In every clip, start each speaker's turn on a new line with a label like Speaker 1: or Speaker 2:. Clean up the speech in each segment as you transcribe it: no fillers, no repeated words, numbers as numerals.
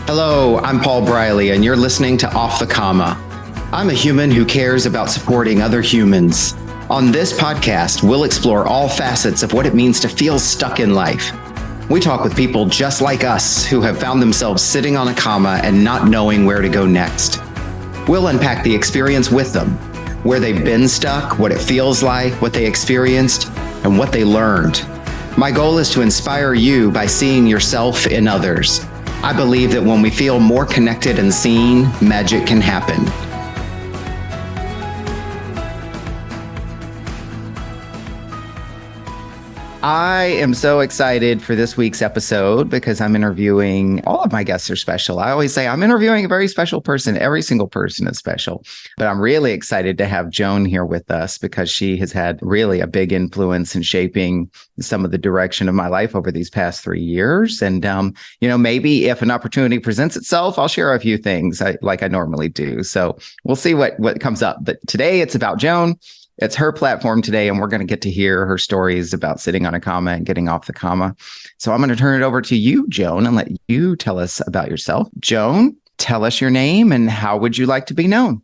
Speaker 1: Hello, I'm Paul Briley, and you're listening to Off the Comma. I'm a human who cares about supporting other humans. On this podcast, we'll explore all facets of what it means to feel stuck in life. We talk with people just like us who have found themselves sitting on a comma and not knowing where to go next. We'll unpack the experience with them, where they've been stuck, what it feels like, what they experienced, and what they learned. My goal is to inspire you by seeing yourself in others. I believe that when we feel more connected and seen, magic can happen. I am so excited for this week's episode because I'm interviewing, all of my guests are special. I always say I'm interviewing a very special person. Every single person is special. But I'm really excited to have Joan here with us because she has had really a big influence in shaping some of the direction of my life over these past 3 years. And, maybe if an opportunity presents itself, I'll share a few things like I normally do. So we'll see what comes up. But today it's about Joan. It's her platform today, and we're going to get to hear her stories about sitting on a comma and getting off the comma. So I'm going to turn it over to you, Joan, and let you tell us about yourself. Joan, tell us your name and how would you like to be known?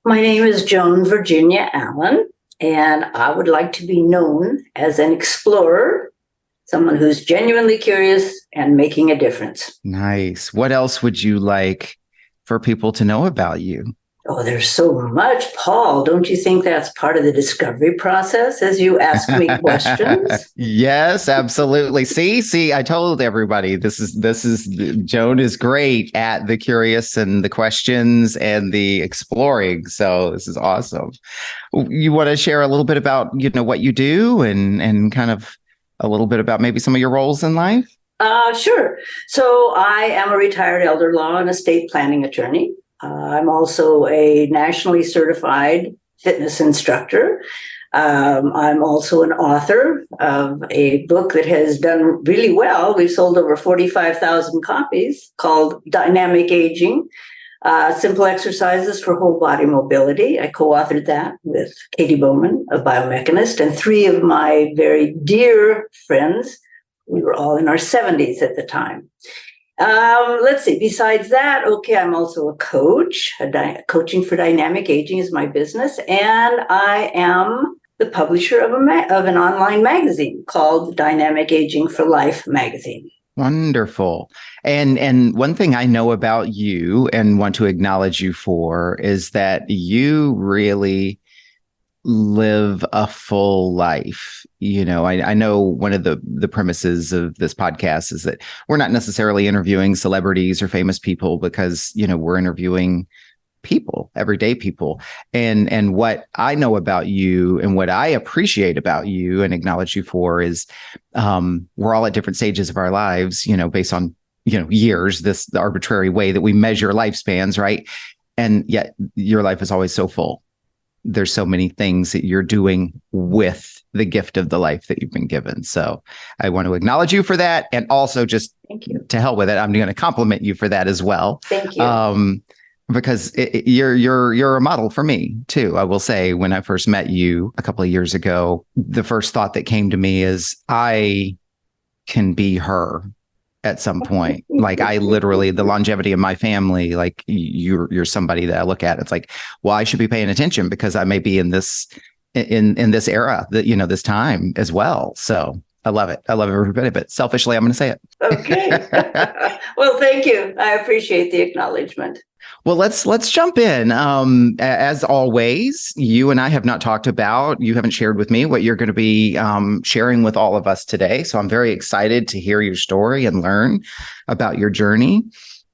Speaker 2: My name is Joan Virginia Allen, and I would like to be known as an explorer, someone who's genuinely curious and making a difference.
Speaker 1: Nice. What else would you like for people to know about you?
Speaker 2: Oh, there's so much, Paul. Don't you think that's part of the discovery process as you ask me questions?
Speaker 1: Yes, absolutely. See, I told everybody this is Joan is great at the curious and the questions and the exploring. So this is awesome. You want to share a little bit about, what you do and kind of a little bit about maybe some of your roles in life?
Speaker 2: Sure. So I am a retired elder law and estate planning attorney. I'm also a nationally certified fitness instructor. I'm also an author of a book that has done really well. We've sold over 45,000 copies called Dynamic Aging, Simple Exercises for Whole Body Mobility. I co-authored that with Katie Bowman, a biomechanist, and 3 of my very dear friends. We were all in our 70s at the time. Let's see. Besides that, I'm also a coach. Coaching for Dynamic Aging is my business, and I am the publisher of an online magazine called Dynamic Aging for Life magazine.
Speaker 1: Wonderful. And one thing I know about you and want to acknowledge you for is that you really live a full life. I know one of the premises of this podcast is that we're not necessarily interviewing celebrities or famous people because, we're interviewing people, everyday people. And what I know about you and what I appreciate about you and acknowledge you for is we're all at different stages of our lives, based on, years, this arbitrary way that we measure lifespans, right? And yet your life is always so full. There's so many things that you're doing with the gift of the life that you've been given. So I want to acknowledge you for that. And also just
Speaker 2: Thank you.
Speaker 1: To hell with it, I'm going to compliment you for that as well.
Speaker 2: Thank you.
Speaker 1: Because you're a model for me too. I will say when I first met you a couple of years ago, the first thought that came to me is I can be her at some point. Like I literally, the longevity of my family, like you're somebody that I look at. It's like, well, I should be paying attention because I may be in this era that, this time as well. So I love it. I love every bit of it. Selfishly, I'm going to say it.
Speaker 2: Okay. Well, thank you. I appreciate the acknowledgement.
Speaker 1: Well, let's jump in. As always, you and I have not talked about, you haven't shared with me what you're going to be sharing with all of us today. So I'm very excited to hear your story and learn about your journey.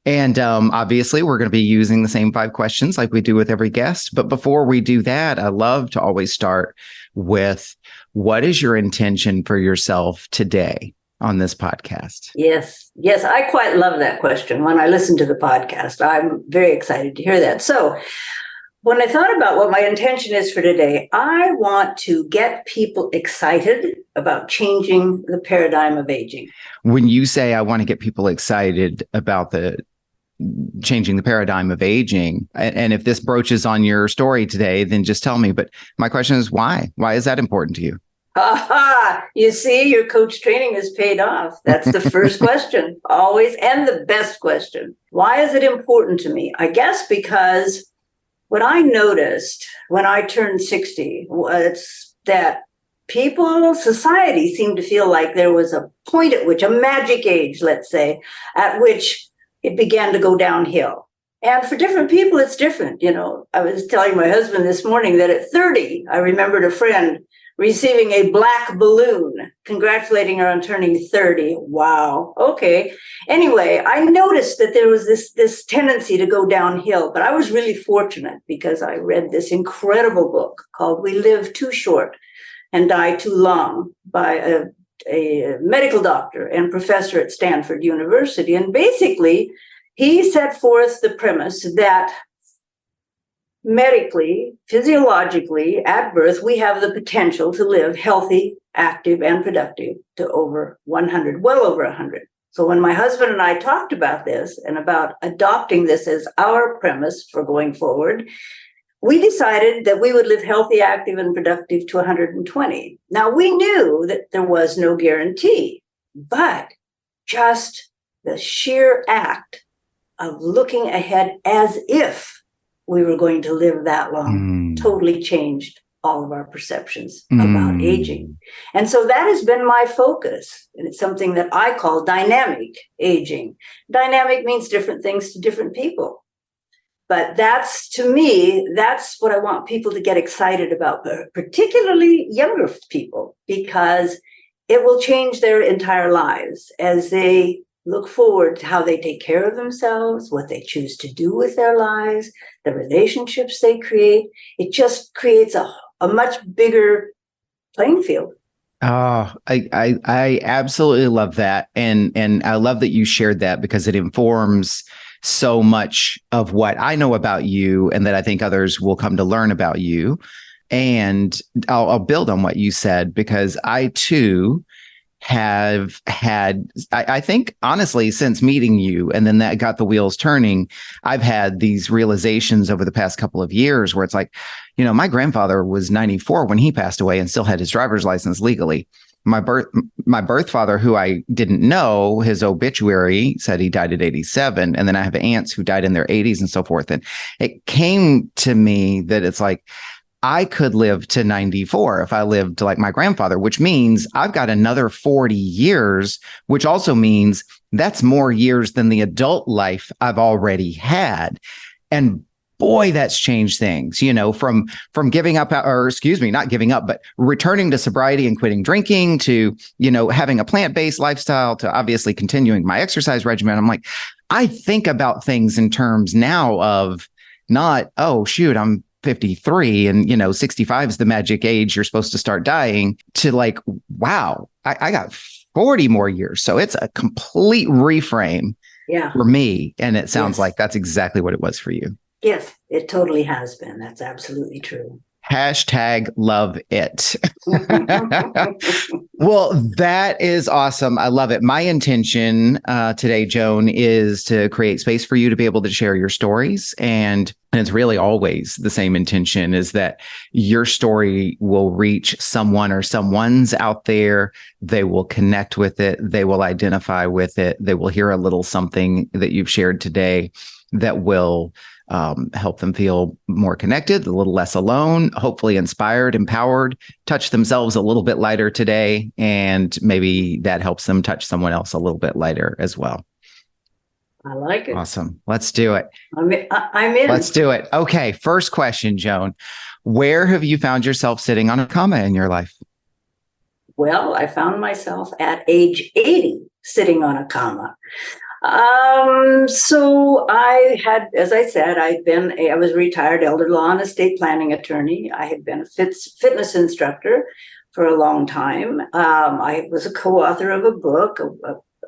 Speaker 1: And obviously, we're going to be using the same 5 questions like we do with every guest. But before we do that, I love to always start with, what is your intention for yourself today on this podcast?
Speaker 2: Yes, I quite love that question. When I listen to the podcast, I'm very excited to hear that. So when I thought about what my intention is for today, I want to get people excited about changing the paradigm of aging.
Speaker 1: When you say I want to get people excited about the changing the paradigm of aging, and if this broaches on your story today, then just tell me. But my question is, why? Why is that important to you?
Speaker 2: Ha! You see, your coach training has paid off. That's the first question, always, and the best question. Why is it important to me? I guess because what I noticed when I turned 60 was that people, society seemed to feel like there was a point at which, a magic age, let's say, at which it began to go downhill. And for different people, it's different. You know, I was telling my husband this morning that at 30, I remembered a friend receiving a black balloon, congratulating her on turning 30. Wow. Okay. Anyway, I noticed that there was this tendency to go downhill, but I was really fortunate because I read this incredible book called We Live Too Short and Die Too Long by a medical doctor and professor at Stanford University. And basically, he set forth the premise that medically, physiologically, at birth, we have the potential to live healthy, active, and productive to over 100, well over 100. So when my husband and I talked about this and about adopting this as our premise for going forward, we decided that we would live healthy, active, and productive to 120. Now, we knew that there was no guarantee, but just the sheer act of looking ahead as if we were going to live that long totally changed all of our perceptions about aging. And so that has been my focus. And it's something that I call dynamic aging. Dynamic means different things to different people. But that's, to me, that's what I want people to get excited about, particularly younger people, because it will change their entire lives as they look forward to how they take care of themselves, what they choose to do with their lives, the relationships they create. It just creates a much bigger playing field.
Speaker 1: Oh, I absolutely love that. And I love that you shared that because it informs so much of what I know about you and that I think others will come to learn about you. And I'll build on what you said because I too have had, I think, honestly, since meeting you, and then that got the wheels turning, I've had these realizations over the past couple of years where it's like, you know, my grandfather was 94 when he passed away and still had his driver's license legally. My birth father, who I didn't know, his obituary said he died at 87. And then I have aunts who died in their 80s and so forth. And it came to me that it's like, I could live to 94 if I lived like my grandfather, which means I've got another 40 years, which also means that's more years than the adult life I've already had. And boy, that's changed things, you know, from giving up, or excuse me, not giving up, but returning to sobriety and quitting drinking to, you know, having a plant-based lifestyle to obviously continuing my exercise regimen. I'm like, I think about things in terms now of not, oh, shoot, I'm 53 and, you know, 65 is the magic age you're supposed to start dying, to like, wow, I got 40 more years. So it's a complete reframe for me. And it sounds like that's exactly what it was for you.
Speaker 2: Yes, it totally has been. That's absolutely true.
Speaker 1: Hashtag love it. Well, that is awesome. I love it. My intention today, Joan, is to create space for you to be able to share your stories. And it's really always the same intention, is that your story will reach someone or someone's out there. They will connect with it. They will identify with it. They will hear a little something that you've shared today that will help them feel more connected, a little less alone, hopefully inspired, empowered, touch themselves a little bit lighter today. And maybe that helps them touch someone else a little bit lighter as well.
Speaker 2: I like it.
Speaker 1: Awesome. Let's do it.
Speaker 2: I'm in.
Speaker 1: Let's do it. Okay. First question, Joan. Where have you found yourself sitting on a comma in your life?
Speaker 2: Well, I found myself at age 80 sitting on a comma. So I had, as I said, I was a retired elder law and estate planning attorney. I had been a fitness instructor for a long time. I was a co-author of a book,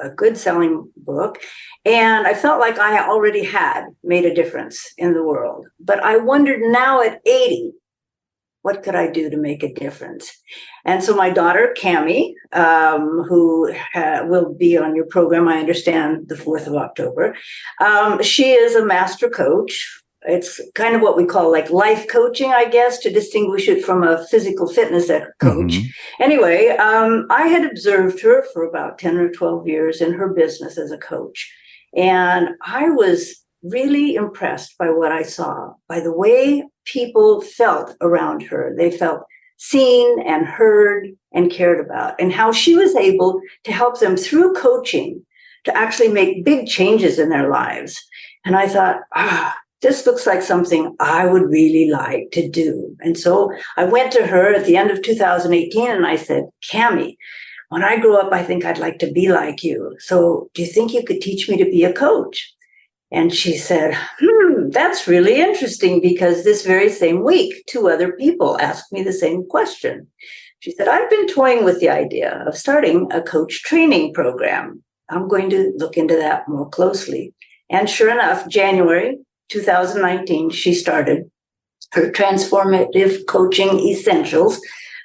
Speaker 2: a good selling book. And I felt like I already had made a difference in the world. But I wondered now at 80, what could I do to make a difference? And so my daughter, Cammie, who will be on your program, I understand, the 4th of October, she is a master coach It's kind of what we call like life coaching, I guess, to distinguish it from a physical fitness coach. Mm-hmm. Anyway, I had observed her for about 10 or 12 years in her business as a coach. And I was really impressed by what I saw, by the way people felt around her. They felt seen and heard and cared about, and how she was able to help them through coaching to actually make big changes in their lives. And I thought, this looks like something I would really like to do. And so I went to her at the end of 2018 and I said, Cammie, when I grow up, I think I'd like to be like you. So do you think you could teach me to be a coach? And she said, that's really interesting, because this very same week, 2 other people asked me the same question. She said, I've been toying with the idea of starting a coach training program. I'm going to look into that more closely. And sure enough, January 2019, she started her Transformative Coaching Essentials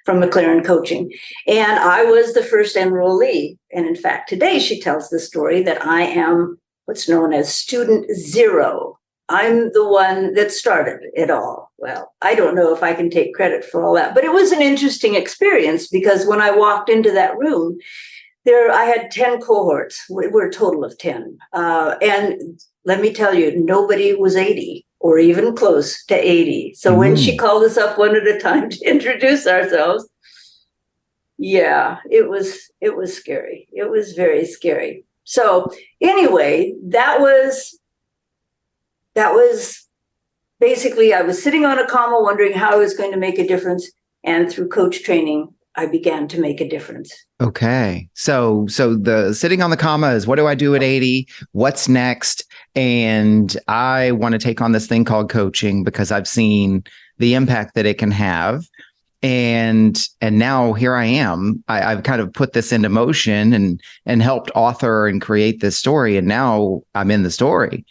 Speaker 2: from McLaren Coaching. And I was the first enrollee. And in fact, today she tells the story that I am what's known as student zero. I'm the one that started it all. Well, I don't know if I can take credit for all that, but it was an interesting experience, because when I walked into that room, I had 10 cohorts. We're a total of 10. And let me tell you, nobody was 80 or even close to 80. So when she called us up one at a time to introduce ourselves, yeah, it was scary. It was very scary. So anyway, that was basically, I was sitting on a comma wondering how I was going to make a difference. And through coach training, I began to make a difference.
Speaker 1: Okay. So the sitting on the comma is, what do I do at 80? What's next? And I want to take on this thing called coaching because I've seen the impact that it can have. And now here I am. I've kind of put this into motion and helped author and create this story. And now I'm in the story.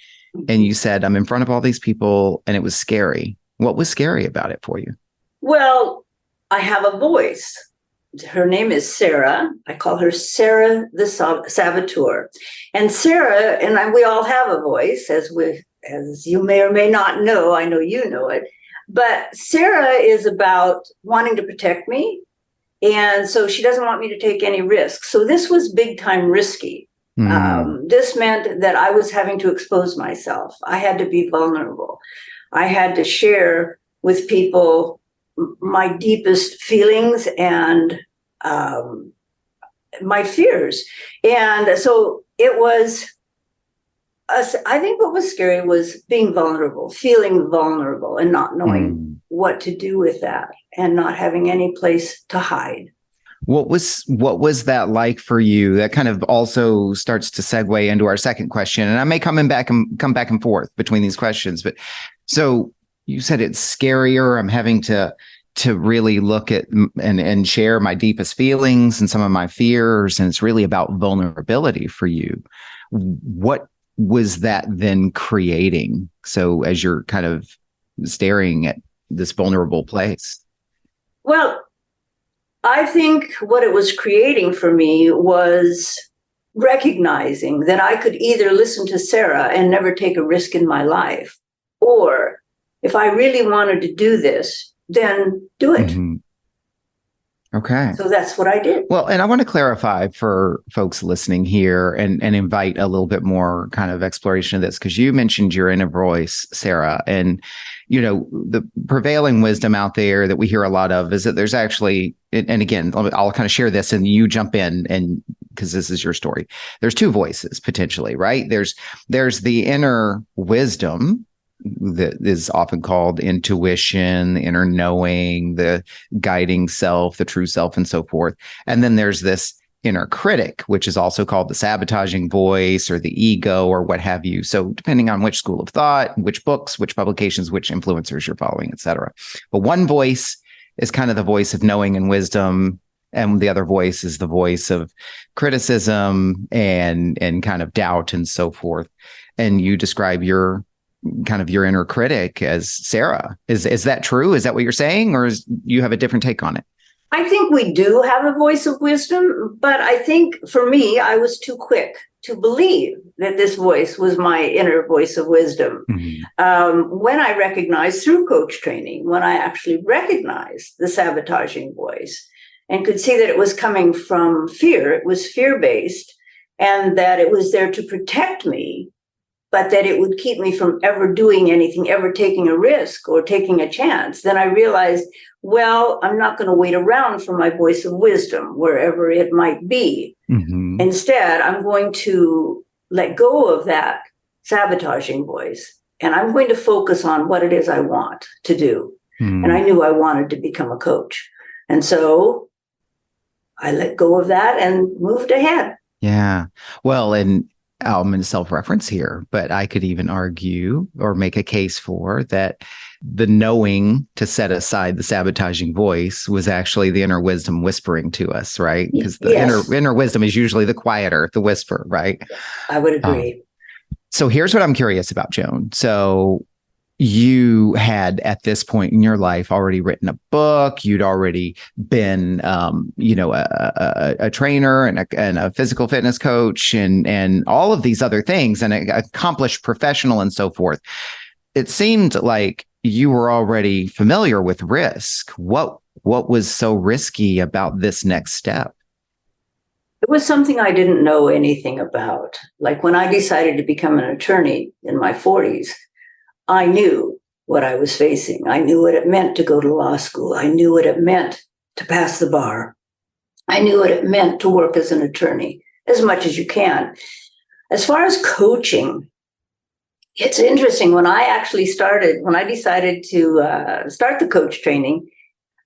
Speaker 1: And you said, I'm in front of all these people, and it was scary. What was scary about it for you?
Speaker 2: Well, I have a voice. Her name is Sarah. I call her Sarah the Saboteur. And Sarah and we all have a voice, as you may or may not know. I know you know it. But Sarah is about wanting to protect me. And so she doesn't want me to take any risks. So this was big time risky. This meant that I was having to expose myself. I had to be vulnerable. I had to share with people my deepest feelings and my fears. And so it was, I think what was scary was being vulnerable, feeling vulnerable and not knowing what to do with that and not having any place to hide.
Speaker 1: What was that like for you? That kind of also starts to segue into our second question. And I may come back and forth between these questions. But so you said it's scarier. I'm having to really look at and share my deepest feelings and some of my fears. And it's really about vulnerability for you. What was that then creating? So as you're kind of staring at this vulnerable place?
Speaker 2: Well, I think what it was creating for me was recognizing that I could either listen to Sarah and never take a risk in my life, or if I really wanted to do this, then do it. Mm-hmm.
Speaker 1: Okay.
Speaker 2: So that's what I did.
Speaker 1: Well, and I want to clarify for folks listening here and invite a little bit more kind of exploration of this, because you mentioned your inner voice, Sarah, and the prevailing wisdom out there that we hear a lot of is that there's actually, and again, I'll kind of share this and you jump in, and because this is your story, there's 2 voices potentially, right? There's the inner wisdom that is often called intuition, the inner knowing, the guiding self, the true self, and so forth. And then there's this inner critic, which is also called the sabotaging voice or the ego or what have you. So depending on which school of thought, which books, which publications, which influencers you're following, et cetera. But one voice is kind of the voice of knowing and wisdom. And the other voice is the voice of criticism and kind of doubt and so forth. And you describe your inner critic as Sarah. Is that true? Is that what you're saying? Or you have a different take on it?
Speaker 2: I think we do have a voice of wisdom, but I think for me, I was too quick to believe that this voice was my inner voice of wisdom. When I recognized through coach training, when I actually recognized the sabotaging voice and could see that it was coming from fear, it was fear-based, and that it was there to protect me, but that it would keep me from ever doing anything, ever taking a risk or taking a chance, then I realized, well, I'm not going to wait around for my voice of wisdom, wherever it might be. Instead, I'm going to let go of that sabotaging voice, and I'm going to focus on what it is I want to do. And I knew I wanted to become a coach. And so I let go of that and moved ahead.
Speaker 1: Yeah. Well, and I'm going to self-reference here, but I could even argue or make a case for that the knowing to set aside the sabotaging voice was actually the inner wisdom whispering to us, right? Because the inner wisdom is usually the quieter, the whisper, right?
Speaker 2: I would agree.
Speaker 1: So here's what I'm curious about, Joan. So you had at this point in your life already written a book. You'd already been, a trainer and a physical fitness coach and all of these other things, and an accomplished professional and so forth. It seemed like you were already familiar with risk. What was so risky about this next step?
Speaker 2: It was something I didn't know anything about. Like when I decided to become an attorney in my 40s, I knew what I was facing. I knew what it meant to go to law school. I knew what it meant to pass the bar. I knew what it meant to work as an attorney, as much as you can. As far as coaching, it's interesting. When I decided to start the coach training,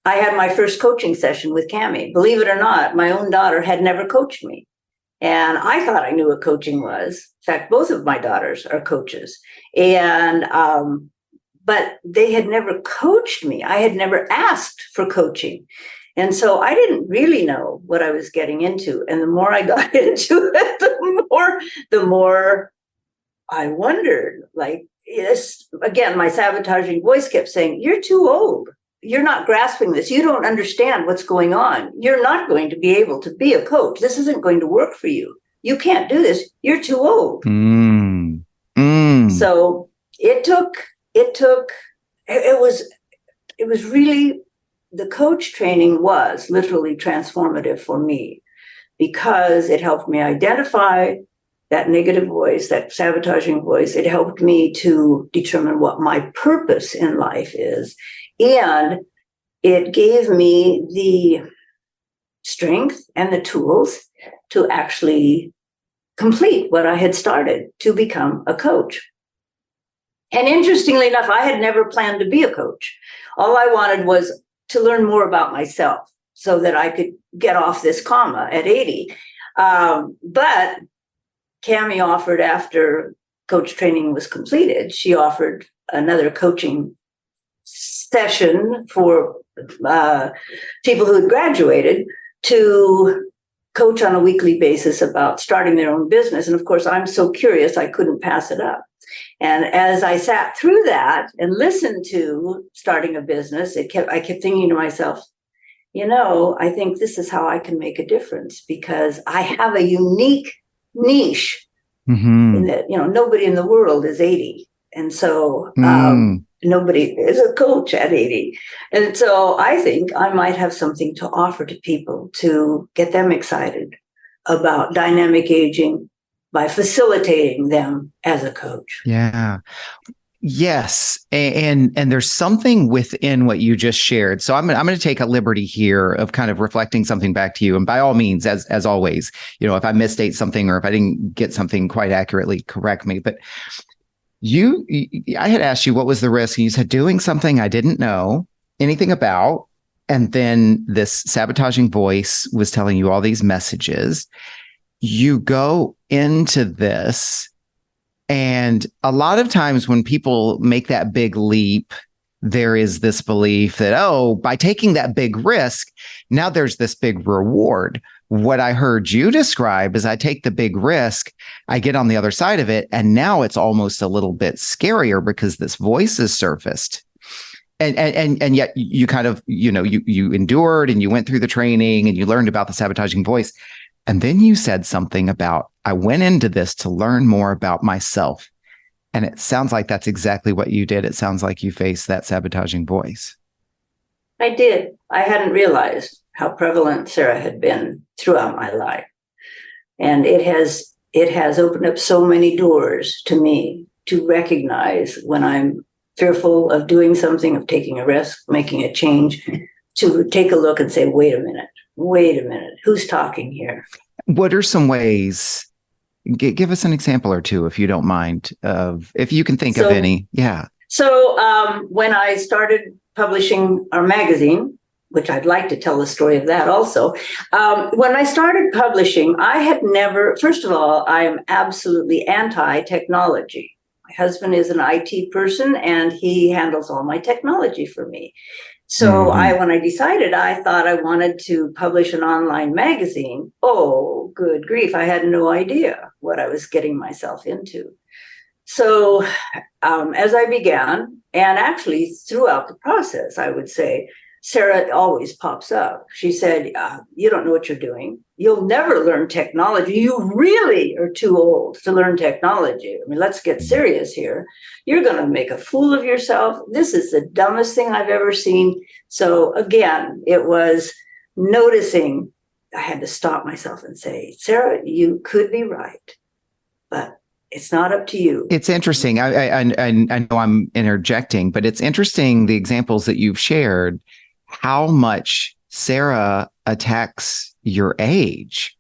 Speaker 2: I had my first coaching session with Cammie. Believe it or not, my own daughter had never coached me. And I thought I knew what coaching was. In fact, both of my daughters are coaches. And but they had never coached me. I had never asked for coaching. And so I didn't really know what I was getting into. And the more I got into it, the more I wondered. Like, yes, again, my sabotaging voice kept saying, "You're too old. You're not grasping this. You don't understand what's going on. You're not going to be able to be a coach. This isn't going to work for you. You can't do this. You're too old." So it was really, the coach training was literally transformative for me because it helped me identify that negative voice, that sabotaging voice. It helped me to determine what my purpose in life is. And it gave me the strength and the tools to actually complete what I had started, to become a coach. And interestingly enough, I had never planned to be a coach. All I wanted was to learn more about myself so that I could get off this comma at 80. But Cammie offered, after coach training was completed, she offered another coaching session for people who had graduated to coach on a weekly basis about starting their own business. And of course, I'm so curious, I couldn't pass it up. And as I sat through that and listened to starting a business, I kept thinking to myself, I think this is how I can make a difference, because I have a unique niche in that, nobody in the world is 80. And so nobody is a coach at 80. And so I think I might have something to offer to people to get them excited about dynamic aging by facilitating them as a coach.
Speaker 1: Yeah. Yes. And there's something within what you just shared. So I'm going to take a liberty here of kind of reflecting something back to you. And by all means, as always, if I misstate something or if I didn't get something quite accurately, correct me. But I had asked you what was the risk, and you said doing something I didn't know anything about. And then this sabotaging voice was telling you all these messages. You go into this, and a lot of times when people make that big leap, there is this belief that, by taking that big risk, now there's this big reward. What I heard you describe is I take the big risk, I get on the other side of it, and now it's almost a little bit scarier because this voice is surfaced. And yet you kind of, you endured and you went through the training and you learned about the sabotaging voice. And then you said something about, I went into this to learn more about myself. And it sounds like that's exactly what you did. It sounds like you faced that sabotaging voice.
Speaker 2: I did. I hadn't realized how prevalent Sarah had been throughout my life. And it has opened up so many doors to me to recognize when I'm fearful of doing something, of taking a risk, making a change, to take a look and say, wait a minute, who's talking here?
Speaker 1: What are some ways? Give us an example or two, if you don't mind, if you can think of any. Yeah.
Speaker 2: So when I started publishing our magazine, which I'd like to tell the story of that also. When I started publishing, I had never, first of all, I am absolutely anti-technology. My husband is an IT person and he handles all my technology for me. So when I decided, I thought I wanted to publish an online magazine. Oh, good grief. I had no idea what I was getting myself into. So as I began, and actually throughout the process, I would say, Sarah always pops up. She said, you don't know what you're doing. You'll never learn technology. You really are too old to learn technology. I mean, let's get serious here. You're going to make a fool of yourself. This is the dumbest thing I've ever seen. So again, it was noticing. I had to stop myself and say, Sarah, you could be right, but it's not up to you.
Speaker 1: It's interesting. I know I'm interjecting, but it's interesting the examples that you've shared, how much Sarah attacks your age.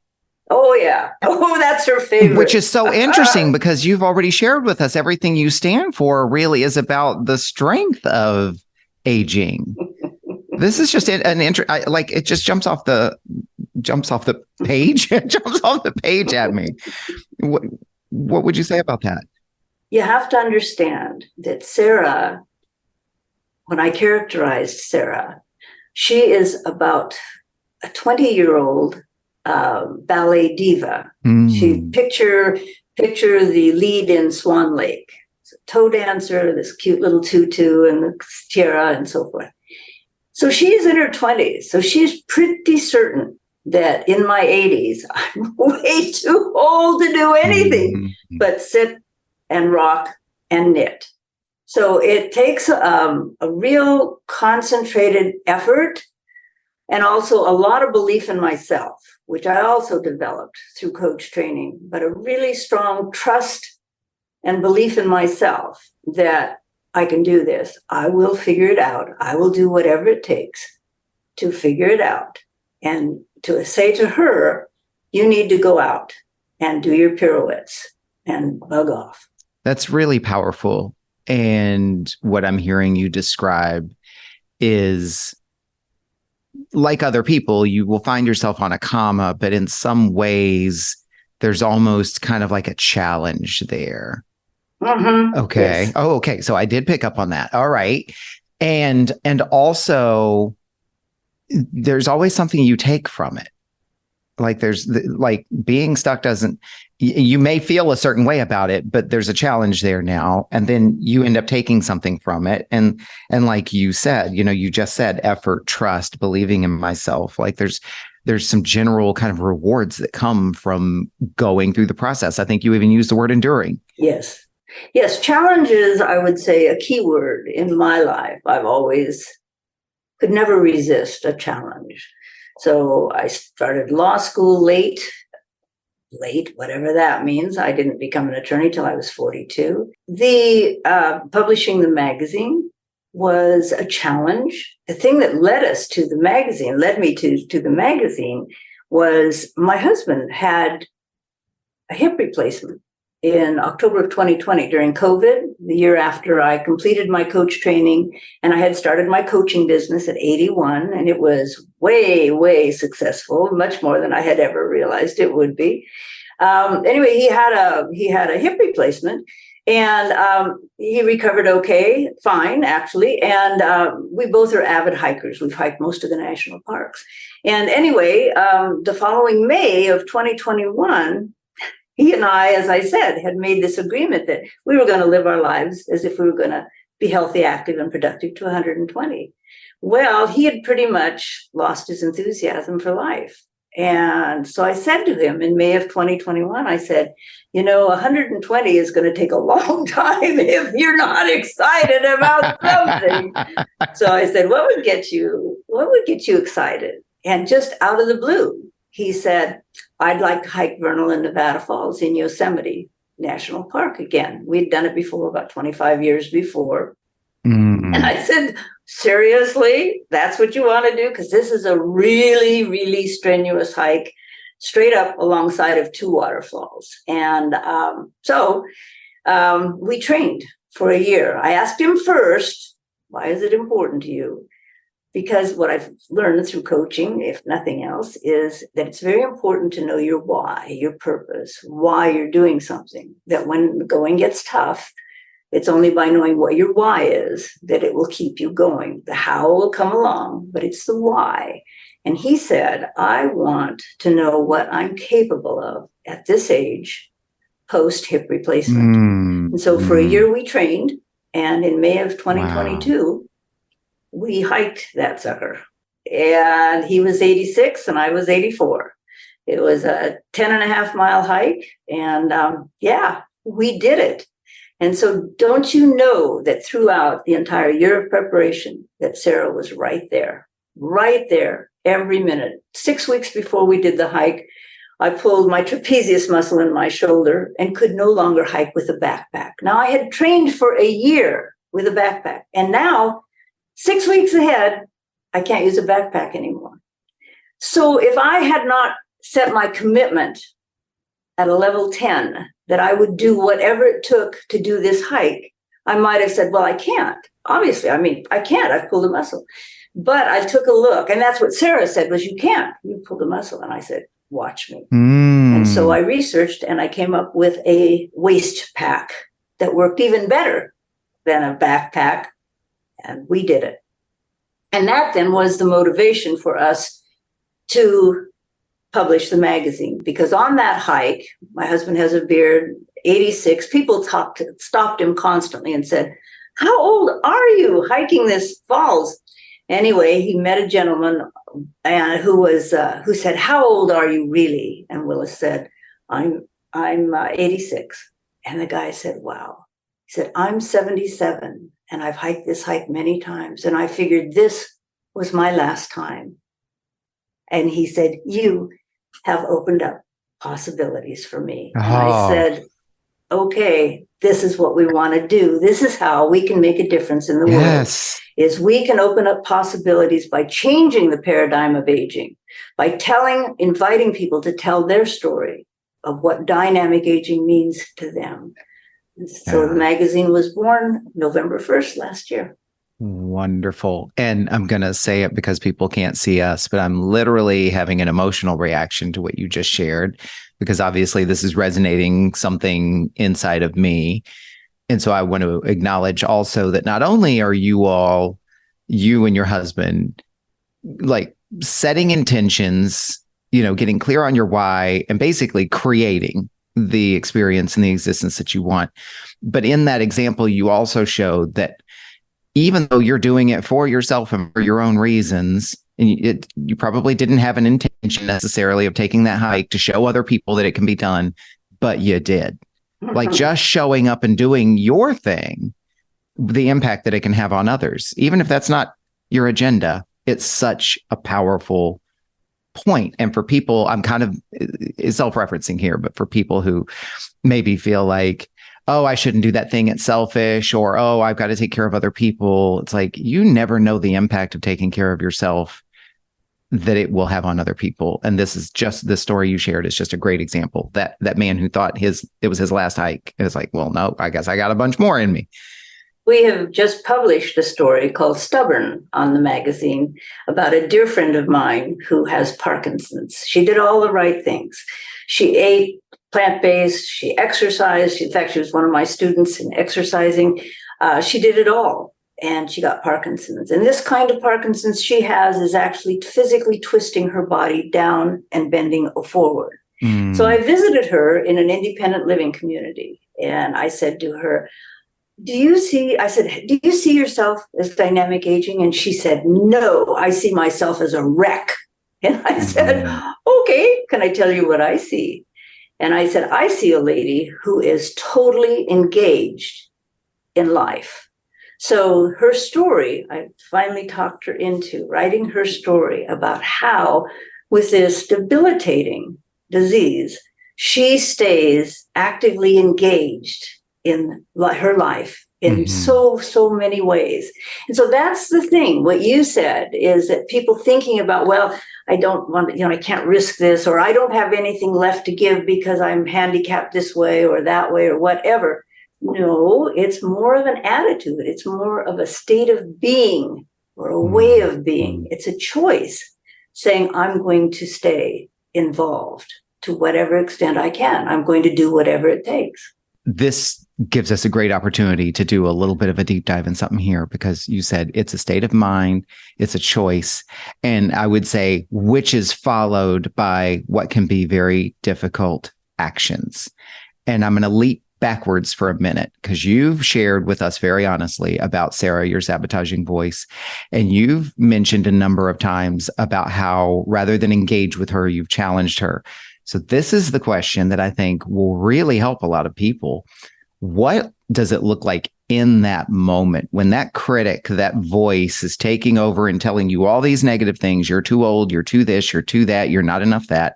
Speaker 2: Oh, yeah. Oh, that's her favorite.
Speaker 1: Which is so interesting because you've already shared with us everything you stand for really is about the strength of aging. This is just an like it just jumps off the page. It jumps off the page at me. What would you say about that?
Speaker 2: You have to understand that Sarah, when I characterized Sarah, she is about a 20-year-old ballet diva. She picture the lead in Swan Lake, it's a toe dancer, this cute little tutu and the tiara and so forth. So she's in her 20s. So she's pretty certain that in my 80s, I'm way too old to do anything but sit and rock and knit. So it takes a real concentrated effort and also a lot of belief in myself, which I also developed through coach training, but a really strong trust and belief in myself that I can do this. I will figure it out. I will do whatever it takes to figure it out. And to say to her, you need to go out and do your pirouettes and bug off.
Speaker 1: That's really powerful. And what I'm hearing you describe is, like other people, you will find yourself on a comma, but in some ways, there's almost kind of like a challenge there. Okay. Yes. Oh, okay. So I did pick up on that. All right. And also, there's always something you take from it. Like like being stuck doesn't, you may feel a certain way about it, but there's a challenge there now. And then you end up taking something from it. And like you said, you just said effort, trust, believing in myself. Like there's some general kind of rewards that come from going through the process. I think you even used the word enduring.
Speaker 2: Yes. Yes. Challenge is, I would say, a key word in my life. I've always could never resist a challenge. So I started law school late, whatever that means. I didn't become an attorney till I was 42. Publishing the magazine was a challenge. The thing that led me to the magazine was my husband had a hip replacement in October of 2020 during COVID, the year after I completed my coach training, and I had started my coaching business at 81, and it was way, way successful, much more than I had ever realized it would be. Anyway, he had a hip replacement, and he recovered fine, actually. And we both are avid hikers. We've hiked most of the national parks. And anyway, the following May of 2021, he and I, as I said, had made this agreement that we were going to live our lives as if we were going to be healthy, active, and productive to 120. Well, he had pretty much lost his enthusiasm for life. And so I said to him in May of 2021, I said, 120 is going to take a long time if you're not excited about something. So I said, what would get you excited? And just out of the blue, he said, I'd like to hike Vernal and Nevada Falls in Yosemite National Park again. We'd done it before, about 25 years before. And I said, seriously, that's what you want to do? Because this is a really, really strenuous hike straight up alongside of two waterfalls. And so we trained for a year. I asked him first, why is it important to you? Because what I've learned through coaching, if nothing else, is that it's very important to know your why, your purpose, why you're doing something. That when the going gets tough, it's only by knowing what your why is that it will keep you going. The how will come along, but it's the why. And he said, I want to know what I'm capable of at this age, post hip replacement. And so for a year we trained, and in May of 2022, we hiked that sucker. And he was 86 and I was 84. It was a 10.5-mile hike. And we did it. And so don't you know that throughout the entire year of preparation that Sarah was right there every minute. 6 weeks before we did the hike, I pulled my trapezius muscle in my shoulder and could no longer hike with a backpack. Now I had trained for a year with a backpack. And now 6 weeks ahead, I can't use a backpack anymore. So if I had not set my commitment at a level 10, that I would do whatever it took to do this hike, I might have said, well, I can't. Obviously, I can't. I've pulled a muscle. But I took a look, and that's what Sarah said was, you can't. You've pulled a muscle. And I said, watch me. And so I researched, and I came up with a waist pack that worked even better than a backpack. And we did it. And that then was the motivation for us to publish the magazine, because on that hike, my husband has a beard, 86, people stopped him constantly and said, how old are you hiking this falls? Anyway, he met a gentleman who said, how old are you really? And Willis said, I'm 86. And the guy said, wow. He said, I'm 77 and I've hiked this hike many times. And I figured this was my last time. And he said, you have opened up possibilities for me. And I said, okay, this is what we want to do. This is how we can make a difference in the world, is we can open up possibilities by changing the paradigm of aging, by inviting people to tell their story of what dynamic aging means to them. And so the magazine was born November 1st last year.
Speaker 1: Wonderful. And I'm going to say it because people can't see us, but I'm literally having an emotional reaction to what you just shared, because obviously this is resonating something inside of me. And so I want to acknowledge also that not only are you and your husband, like setting intentions, getting clear on your why and basically creating the experience and the existence that you want. But in that example, you also showed that even though you're doing it for yourself and for your own reasons, and you probably didn't have an intention necessarily of taking that hike to show other people that it can be done, but you did. Like just showing up and doing your thing, the impact that it can have on others, even if that's not your agenda, it's such a powerful point. And for people, I'm kind of self-referencing here, but for people who maybe feel like, oh, I shouldn't do that thing, it's selfish, or, oh, I've got to take care of other people. It's like, you never know the impact of taking care of yourself that it will have on other people. And this story you shared is just a great example. That man who thought it was his last hike, it was like, well, no, I guess I got a bunch more in me.
Speaker 2: We have just published a story called Stubborn on the magazine about a dear friend of mine who has Parkinson's. She did all the right things. She ate plant-based, she exercised. In fact, she was one of my students in exercising. She did it all, and she got Parkinson's. And this kind of Parkinson's she has is actually physically twisting her body down and bending forward. So I visited her in an independent living community, and I said to her, I said, do you see yourself as dynamic aging? And she said, no, I see myself as a wreck. And I said,
Speaker 1: Mm-hmm.
Speaker 2: okay, can I tell you what I see? And I said, I see a lady who is totally engaged in life. So her story, I finally talked her into writing her story about how, with this debilitating disease, she stays actively engaged in her life in
Speaker 1: Mm-hmm.
Speaker 2: so many ways. And so that's the thing. What you said is that people thinking about, well, I don't want to, I can't risk this, or I don't have anything left to give because I'm handicapped this way or that way or whatever. No, it's more of an attitude. It's more of a state of being or a way of being. It's a choice saying, I'm going to stay involved to whatever extent I can. I'm going to do whatever it takes.
Speaker 1: This gives us a great opportunity to do a little bit of a deep dive in something here, because you said it's a state of mind, it's a choice, and I would say which is followed by what can be very difficult actions. And I'm going to leap backwards for a minute, because you've shared with us very honestly about Sarah, your sabotaging voice. And you've mentioned a number of times about how rather than engage with her, you've challenged her. So this is the question that I think will really help a lot of people. What does it look like in that moment when that critic, that voice is taking over and telling you all these negative things? You're too old, you're too this, you're too that, you're not enough that.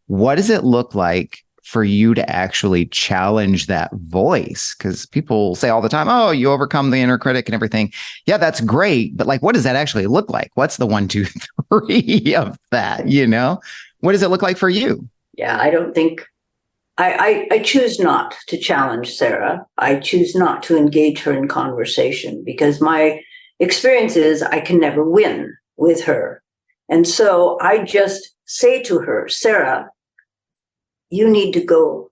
Speaker 1: What does it look like for you to actually challenge that voice? Because people say all the time, oh, you overcome the inner critic and everything. Yeah, that's great. But like, what does that actually look like? What's the 1, 2, 3 of that? What does it look like for you?
Speaker 2: Yeah, I don't think I choose not to challenge Sarah. I choose not to engage her in conversation because my experience is I can never win with her. And so I just say to her, Sarah, you need to go.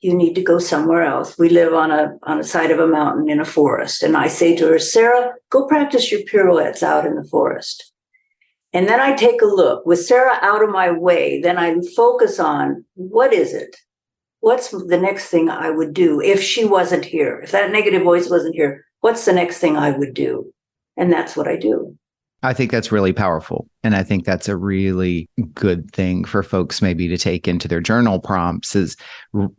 Speaker 2: You need to go somewhere else. We live on a side of a mountain in a forest. And I say to her, Sarah, go practice your pirouettes out in the forest. And then I take a look with Sarah out of my way. Then I focus on what is it? What's the next thing I would do if she wasn't here? If that negative voice wasn't here, what's the next thing I would do? And that's what I do.
Speaker 1: I think that's really powerful. And I think that's a really good thing for folks maybe to take into their journal prompts is,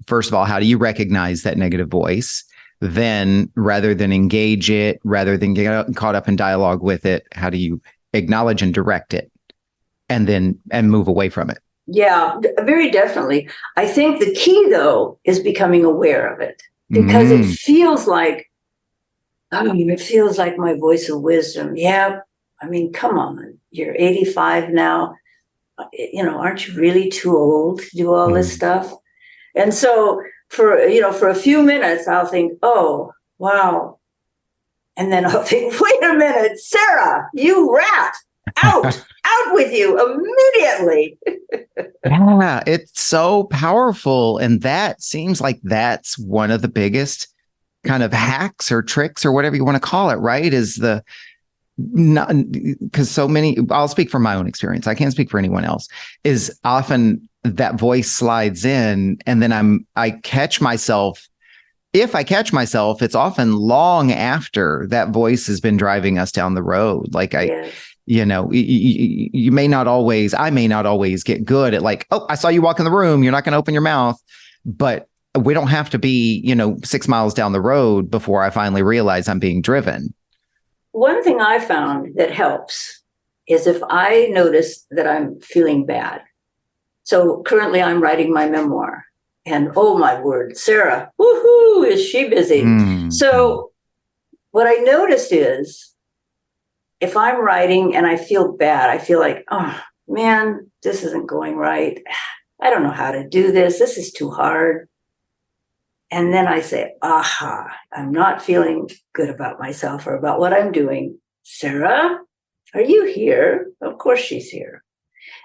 Speaker 1: first of all, how do you recognize that negative voice? Then rather than engage it, rather than get caught up in dialogue with it, how do you acknowledge and direct it and move away from it?
Speaker 2: Yeah, very definitely. I think the key, though, is becoming aware of it because it feels like, it feels like my voice of wisdom. Yeah. I mean, come on, you're 85 now. Aren't you really too old to do all this stuff? And so for a few minutes, I'll think, oh, wow. And then I'll think, wait a minute, Sarah, you rat, out with you immediately.
Speaker 1: Yeah, it's so powerful. And that seems like that's one of the biggest kind of hacks or tricks or whatever you want to call it, right? Is not because so many, I'll speak from my own experience. I can't speak for anyone else, is often that voice slides in and then I catch myself. If I catch myself, it's often long after that voice has been driving us down the road. Like
Speaker 2: Yes.
Speaker 1: I may not always get good at like, oh, I saw you walk in the room. You're not going to open your mouth, but we don't have to be, 6 miles down the road before I finally realize I'm being driven.
Speaker 2: One thing I found that helps is if I notice that I'm feeling bad. So currently I'm writing my memoir and oh my word, Sarah, woohoo, is she busy? So what I noticed is if I'm writing and I feel bad, I feel like, oh man, this isn't going right. I don't know how to do this. This is too hard. And then I say, aha, I'm not feeling good about myself or about what I'm doing. Sarah, are you here? Of course she's here.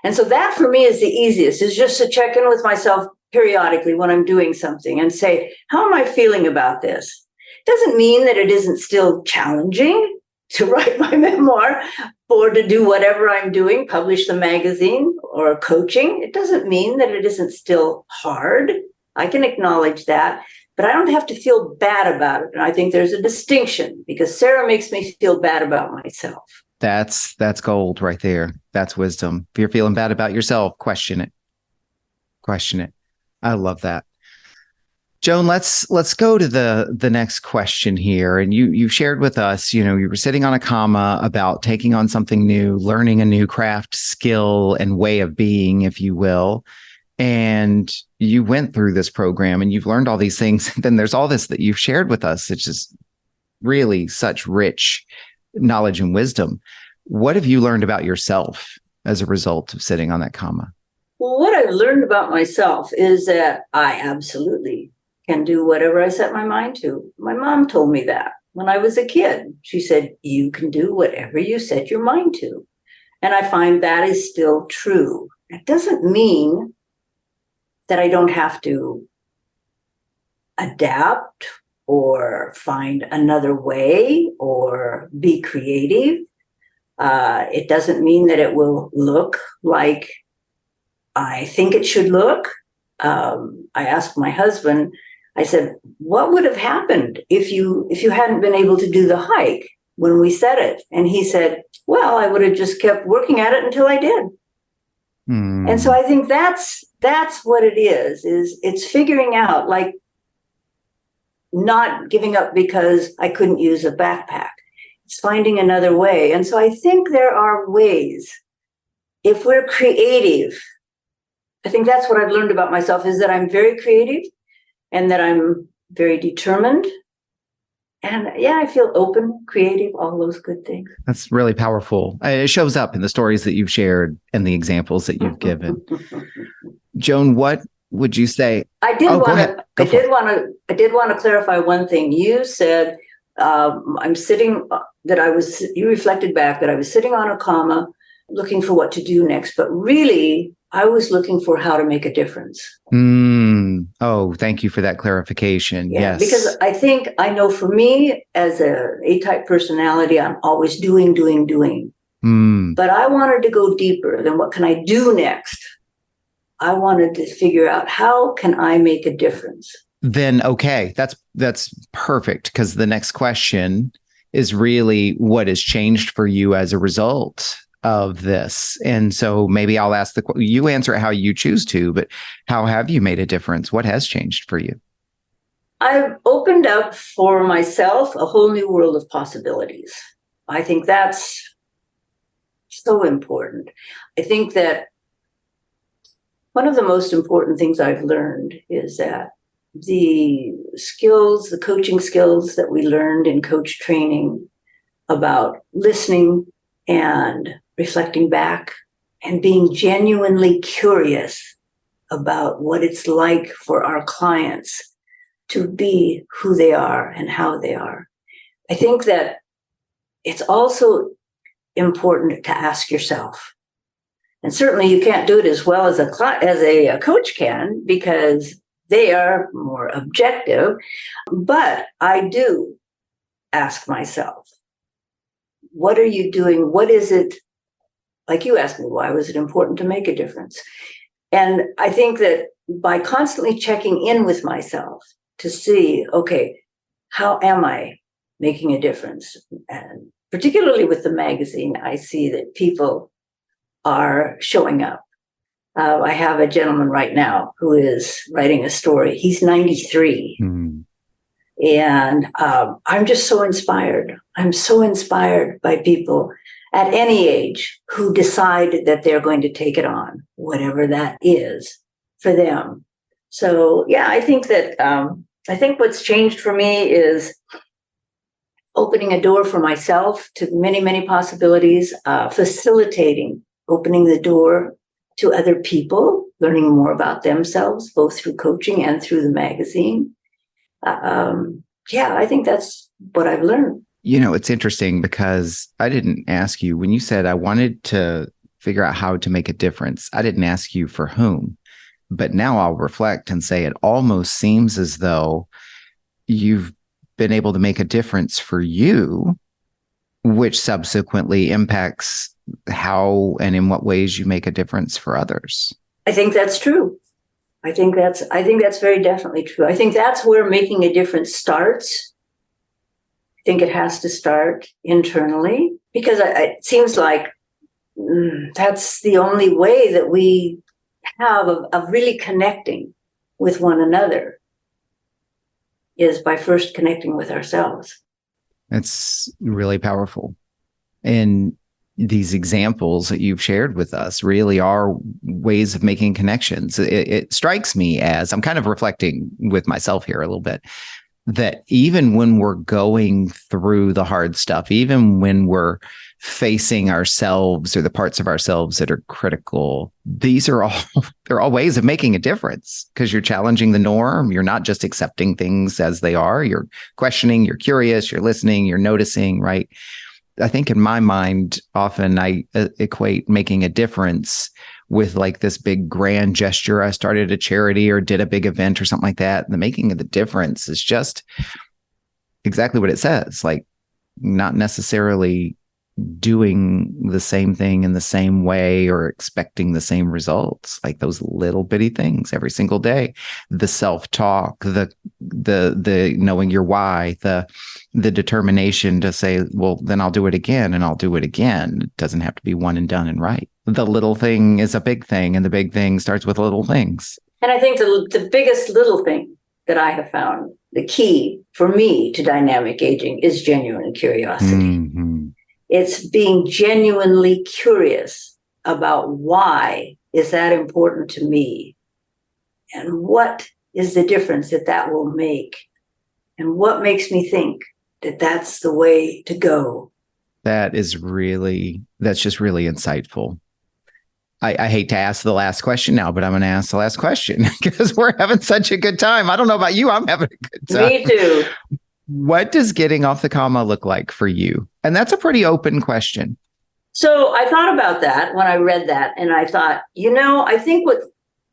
Speaker 2: And so that for me is the easiest, is just to check in with myself periodically when I'm doing something and say, how am I feeling about this? Doesn't mean that it isn't still challenging to write my memoir or to do whatever I'm doing, publish the magazine or coaching. It doesn't mean that it isn't still hard. I can acknowledge that. but I don't have to feel bad about it. And I think there's a distinction, because Sarah makes me feel bad about myself.
Speaker 1: That's gold right there. That's wisdom. If you're feeling bad about yourself, question it. Question it. I love that. Joan, let's go to the next question here. And you shared with us, you were sitting on a comma about taking on something new, learning a new craft, skill, and way of being, if you will. And you went through this program and you've learned all these things. Then there's all this that you've shared with us. It's just really such rich knowledge and wisdom. What have you learned about yourself as a result of sitting on that comma?
Speaker 2: Well, what I've learned about myself is that I absolutely can do whatever I set my mind to. My mom told me that when I was a kid. She said, you can do whatever you set your mind to. And I find that is still true. It doesn't mean that I don't have to adapt or find another way or be creative. It doesn't mean that it will look like I think it should look. I asked my husband, I said, what would have happened if you hadn't been able to do the hike when we set it? And he said, well, I would have just kept working at it until I did. And so I think that's what it is it's figuring out, like, not giving up because I couldn't use a backpack. It's finding another way. And so I think there are ways, if we're creative. I think that's what I've learned about myself, is that I'm very creative and that I'm very determined. And yeah, I feel open, creative, all those good things.
Speaker 1: That's really powerful. It shows up in the stories that you've shared and the examples that you've given. Joan, what would you say?
Speaker 2: I did want to clarify one thing. You said you reflected back that I was sitting on a comma looking for what to do next, but really I was looking for how to make a difference.
Speaker 1: Oh, thank you for that clarification.
Speaker 2: Yeah,
Speaker 1: yes.
Speaker 2: Because I know for me as a A-type personality, I'm always doing. But I wanted to go deeper than what can I do next. I wanted to figure out, how can I make a difference?
Speaker 1: Then, okay, that's perfect, because the next question is really what has changed for you as a result of this. And so maybe I'll ask you answer it how you choose to, but how have you made a difference? What has changed for you?
Speaker 2: I've opened up for myself a whole new world of possibilities. I think that's so important. I think that one of the most important things I've learned is that the coaching skills that we learned in coach training about listening and reflecting back and being genuinely curious about what it's like for our clients to be who they are and how they are. I think that it's also important to ask yourself, and certainly you can't do it as well as a coach can, because they are more objective, but I do ask myself, what are you doing? What is it? Like you asked me, why was it important to make a difference? And I think that by constantly checking in with myself to see, okay, how am I making a difference? And particularly with the magazine, I see that people are showing up. I have a gentleman right now who is writing a story. He's 93. And I'm just so inspired. I'm so inspired by people at any age who decide that they're going to take it on, whatever that is for them. So, yeah, I think what's changed for me is opening a door for myself to many, many possibilities, facilitating, opening the door to other people, learning more about themselves, both through coaching and through the magazine. I think that's what I've learned.
Speaker 1: It's interesting because I didn't ask you when you said I wanted to figure out how to make a difference. I didn't ask you for whom, but now I'll reflect and say it almost seems as though you've been able to make a difference for you, which subsequently impacts how and in what ways you make a difference for others.
Speaker 2: I think that's true. I think that's very definitely true. I think that's where making a difference starts. I think it has to start internally, because it seems like that's the only way that we have of really connecting with one another, is by first connecting with ourselves.
Speaker 1: It's really powerful. And these examples that you've shared with us really are ways of making connections. It strikes me as, I'm kind of reflecting with myself here a little bit, that even when we're going through the hard stuff, even when we're facing ourselves or the parts of ourselves that are critical, they're all ways of making a difference, because you're challenging the norm. You're not just accepting things as they are. You're questioning, you're curious, you're listening, you're noticing, right? I think in my mind, often I equate making a difference with like this big grand gesture. I started a charity or did a big event or something like that. And the making of the difference is just exactly what it says, like not necessarily doing the same thing in the same way or expecting the same results, like those little bitty things every single day, the self-talk, the knowing your why, the determination to say, well, then I'll do it again and I'll do it again. It doesn't have to be one and done and right. The little thing is a big thing, and the big thing starts with little things.
Speaker 2: And I think the biggest little thing that I have found, the key for me to dynamic aging, is genuine curiosity.
Speaker 1: Mm-hmm.
Speaker 2: It's being genuinely curious about why is that important to me, and what is the difference that will make, and what makes me think that that's the way to go.
Speaker 1: That's just really insightful. I hate to ask the last question now, but I'm going to ask the last question because we're having such a good time. I don't know about you. I'm having a good time.
Speaker 2: Me too.
Speaker 1: What does getting off the comma look like for you? And that's a pretty open question.
Speaker 2: So I thought about that when I read that, and I thought, I think what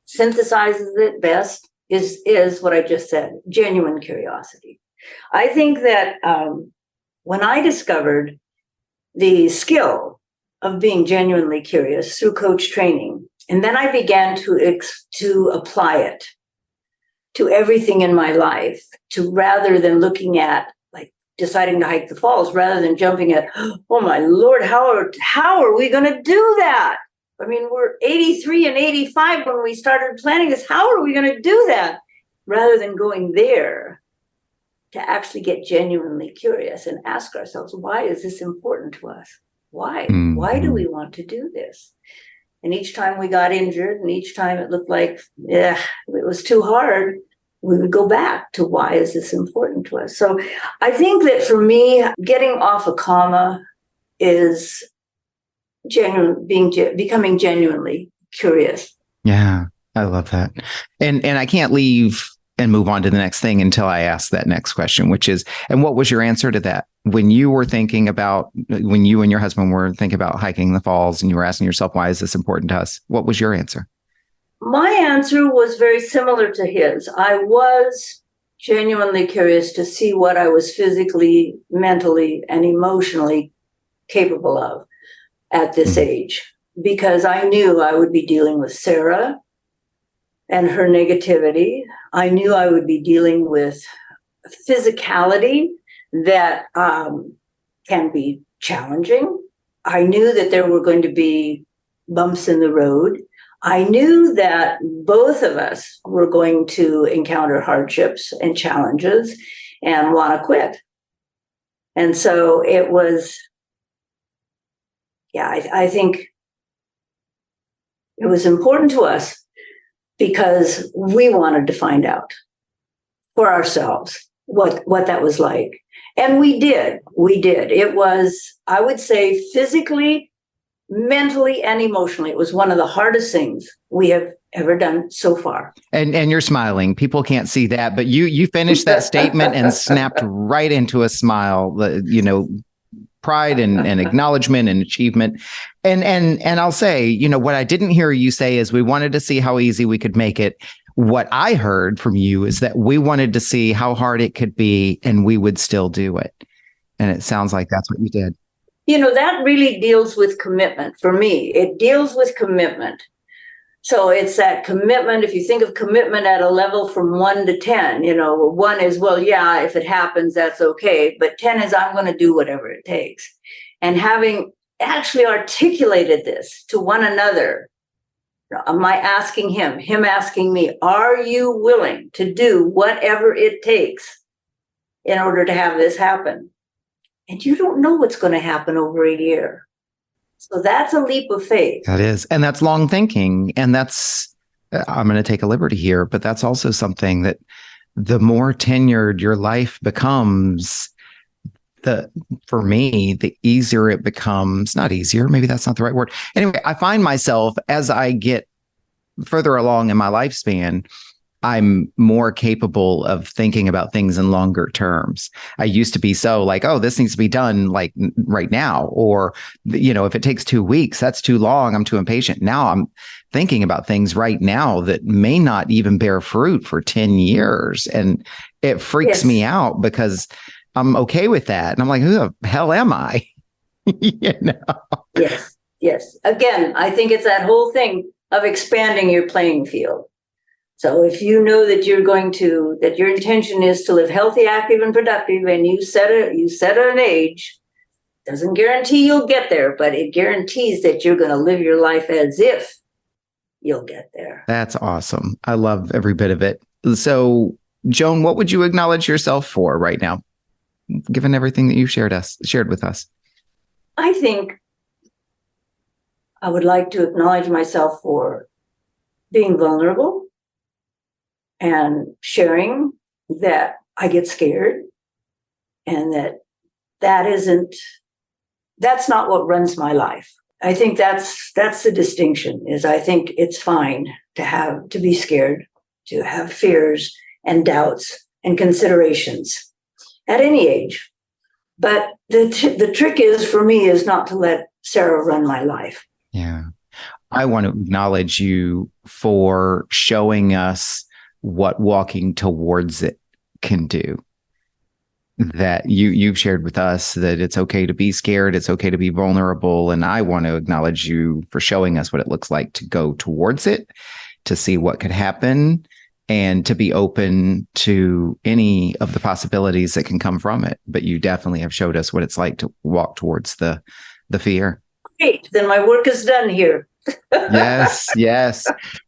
Speaker 2: synthesizes it best is what I just said, genuine curiosity. I think that when I discovered the skill of being genuinely curious through coach training, and then I began to apply it to everything in my life, to rather than looking at like deciding to hike the falls, rather than jumping at, oh my Lord, how are we going to do that? I mean, we're 83 and 85 when we started planning this. How are we going to do that? Rather than going there, to actually get genuinely curious and ask ourselves, why is this important to us? Why? Mm-hmm. Why do we want to do this? And each time we got injured, and each time it looked like it was too hard, we would go back to, why is this important to us? So I think that for me, getting off a comma is becoming genuinely curious.
Speaker 1: Yeah, I love that. And I can't leave and move on to the next thing until I ask that next question, which is, and what was your answer to that? When you and your husband were thinking about hiking the falls, and you were asking yourself, why is this important to us? What was your answer?
Speaker 2: My answer was very similar to his. I was genuinely curious to see what I was physically, mentally, and emotionally capable of at this age, because I knew I would be dealing with Sarah and her negativity. I knew I would be dealing with physicality that can be challenging. I knew that there were going to be bumps in the road. I knew that both of us were going to encounter hardships and challenges and want to quit. And so it was, I think it was important to us because we wanted to find out for ourselves what that was like. And we did. It was, I would say, physically, mentally, and emotionally, it was one of the hardest things we have ever done so far.
Speaker 1: And you're smiling. People can't see that, but you finished that statement and snapped right into a smile. Pride and acknowledgement and achievement. And I'll say, what I didn't hear you say is we wanted to see how easy we could make it. What I heard from you is that we wanted to see how hard it could be, and we would still do it. And it sounds like that's what you did.
Speaker 2: That really deals with commitment for me. It deals with commitment. So it's that commitment. If you think of commitment at a level from 1 to 10, 1 is, well, yeah, if it happens, that's okay. But 10 is, I'm going to do whatever it takes. And having actually articulated this to one another, am I asking him asking me, are you willing to do whatever it takes in order to have this happen? And you don't know what's going to happen over a year. So that's a leap of faith.
Speaker 1: That is. And that's long thinking. And that's, I'm going to take a liberty here, but that's also something that the more tenured your life becomes, for me, the easier it becomes. Not easier, maybe that's not the right word. Anyway, I find myself, as I get further along in my lifespan, I'm more capable of thinking about things in longer terms. I used to be so like, oh, this needs to be done like right now. Or, if it takes 2 weeks, that's too long. I'm too impatient. Now I'm thinking about things right now that may not even bear fruit for 10 years. And it freaks me out because I'm okay with that. And I'm like, who the hell am I?
Speaker 2: Yes. Again, I think it's that whole thing of expanding your playing field. So if you know that that your intention is to live healthy, active, and productive, and you set an age, doesn't guarantee you'll get there, but it guarantees that you're going to live your life as if you'll get there.
Speaker 1: That's awesome. I love every bit of it. So, Joan, what would you acknowledge yourself for right now, given everything that you shared with us?
Speaker 2: I think I would like to acknowledge myself for being vulnerable and sharing that I get scared, and that's not what runs my life. I think that's the distinction. Is I think it's fine to be scared, to have fears and doubts and considerations at any age. But the trick is for me is not to let Sarah run my life.
Speaker 1: Yeah. I want to acknowledge you for showing us what walking towards it can do. That you've shared with us that it's okay to be scared, it's okay to be vulnerable. And I want to acknowledge you for showing us what it looks like to go towards it, to see what could happen, and to be open to any of the possibilities that can come from it. But you definitely have showed us what it's like to walk towards the fear.
Speaker 2: Great. Then my work is done here.
Speaker 1: Yes.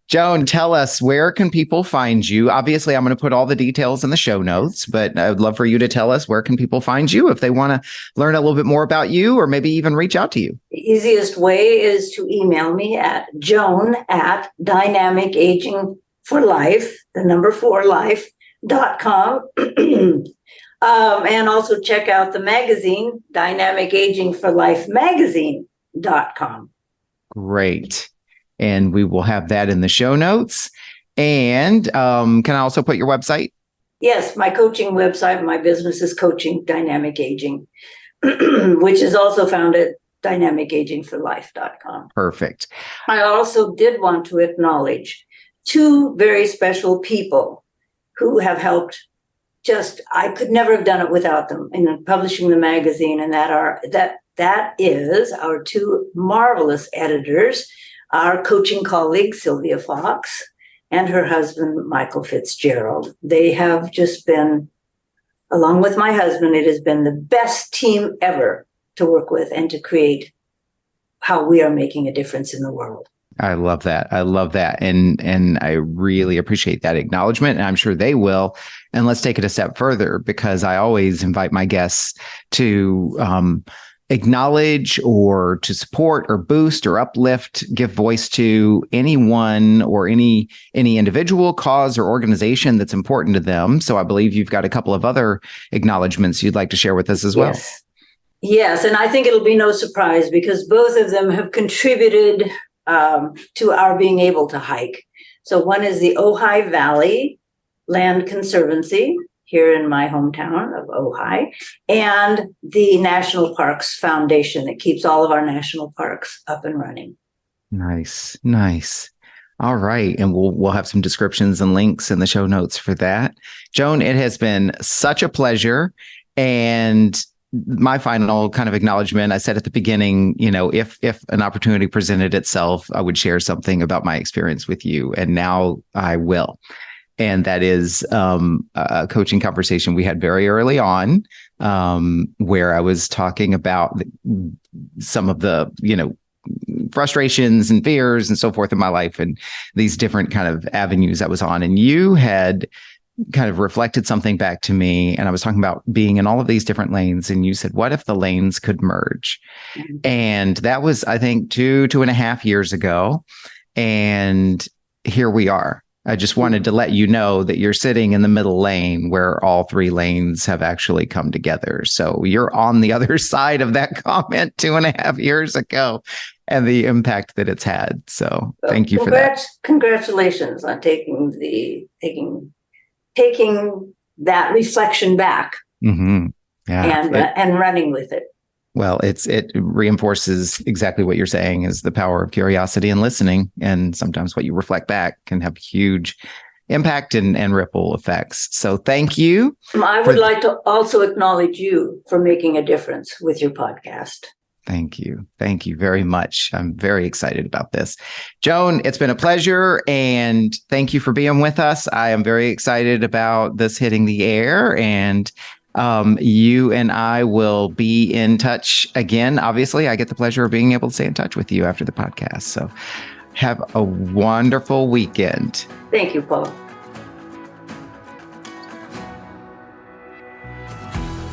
Speaker 1: Joan, tell us, where can people find you? Obviously, I'm going to put all the details in the show notes, but I would love for you to tell us, where can people find you if they want to learn a little bit more about you, or maybe even reach out to you?
Speaker 2: The easiest way is to email me at joan@dynamicagingforlife, the number 4 life.com. And also check out the magazine, Dynamic Aging for Life magazine.com.
Speaker 1: Great. And we will have that in the show notes. And can I also put your website?
Speaker 2: Yes, my coaching website, my business is Coaching Dynamic Aging, which is also found at dynamicagingforlife.com.
Speaker 1: Perfect.
Speaker 2: I also did want to acknowledge 2 very special people who have helped. I could never have done it without them in publishing the magazine, and that is our 2 marvelous editors, our coaching colleague, Sylvia Fox, and her husband, Michael Fitzgerald. They have just been, along with my husband, it has been the best team ever to work with and to create how we are making a difference in the world.
Speaker 1: I love that. And I really appreciate that acknowledgement, and I'm sure they will. And let's take it a step further, because I always invite my guests to acknowledge or to support or boost or uplift, give voice to anyone or any individual, cause, or organization that's important to them. So I believe you've got a couple of other acknowledgements you'd like to share with us as well.
Speaker 2: Yes. And I think it'll be no surprise, because both of them have contributed to our being able to hike. So one is the Ojai Valley Land Conservancy here in my hometown of Ojai, and the National Parks Foundation that keeps all of our national parks up and running.
Speaker 1: Nice. All right. And we'll have some descriptions and links in the show notes for that. Joan, it has been such a pleasure. And my final kind of acknowledgement, I said at the beginning, if an opportunity presented itself, I would share something about my experience with you. And now I will. And that is a coaching conversation we had very early on, where I was talking about some of the, frustrations and fears and so forth in my life and these different kind of avenues I was on. And you had kind of reflected something back to me. And I was talking about being in all of these different lanes. And you said, what if the lanes could merge? Mm-hmm. And that was, I think, 2.5 years ago. And here we are. I just wanted to let you know that you're sitting in the middle lane where all 3 lanes have actually come together. So you're on the other side of that comment 2.5 years ago and the impact that it's had. So thank you for that.
Speaker 2: Congratulations on taking that reflection back and running with it.
Speaker 1: Well, it reinforces exactly what you're saying is the power of curiosity and listening. And sometimes what you reflect back can have huge impact and ripple effects. So thank you.
Speaker 2: I would like to also acknowledge you for making a difference with your podcast.
Speaker 1: Thank you. Thank you very much. I'm very excited about this. Joan, it's been a pleasure. And thank you for being with us. I am very excited about this hitting the air, and you and I will be in touch again. Obviously, I get the pleasure of being able to stay in touch with you after the podcast. So have a wonderful weekend.
Speaker 2: Thank you, Paul.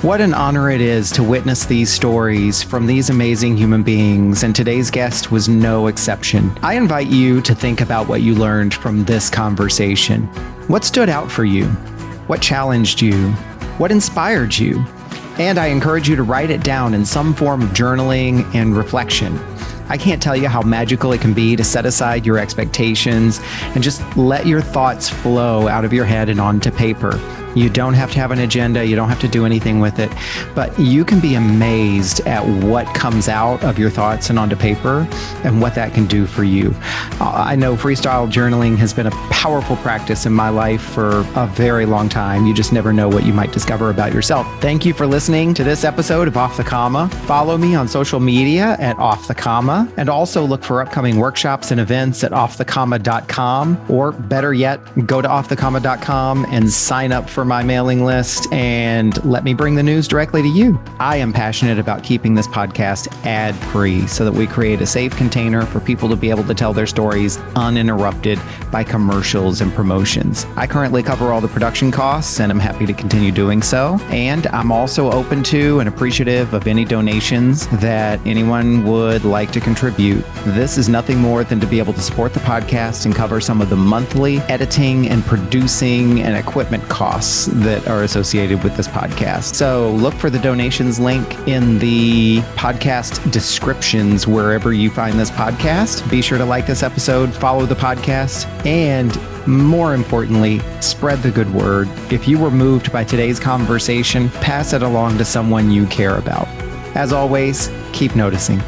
Speaker 1: What an honor it is to witness these stories from these amazing human beings, and today's guest was no exception. I invite you to think about what you learned from this conversation. What stood out for you? What challenged you? What inspired you? And I encourage you to write it down in some form of journaling and reflection. I can't tell you how magical it can be to set aside your expectations and just let your thoughts flow out of your head and onto paper. You don't have to have an agenda. You don't have to do anything with it, but you can be amazed at what comes out of your thoughts and onto paper and what that can do for you. I know freestyle journaling has been a powerful practice in my life for a very long time. You just never know what you might discover about yourself. Thank you for listening to this episode of Off the Comma. Follow me on social media at Off the Comma, and also look for upcoming workshops and events at offthecomma.com, or better yet, go to offthecomma.com and sign up for my mailing list and let me bring the news directly to you. I am passionate about keeping this podcast ad-free so that we create a safe container for people to be able to tell their stories uninterrupted by commercials and promotions. I currently cover all the production costs, and I'm happy to continue doing so. And I'm also open to and appreciative of any donations that anyone would like to contribute. This is nothing more than to be able to support the podcast and cover some of the monthly editing and producing and equipment costs that are associated with this podcast. So look for the donations link in the podcast descriptions wherever you find this podcast. Be sure to like this episode, follow the podcast, and more importantly, spread the good word. If you were moved by today's conversation, pass it along to someone you care about. As always, keep noticing.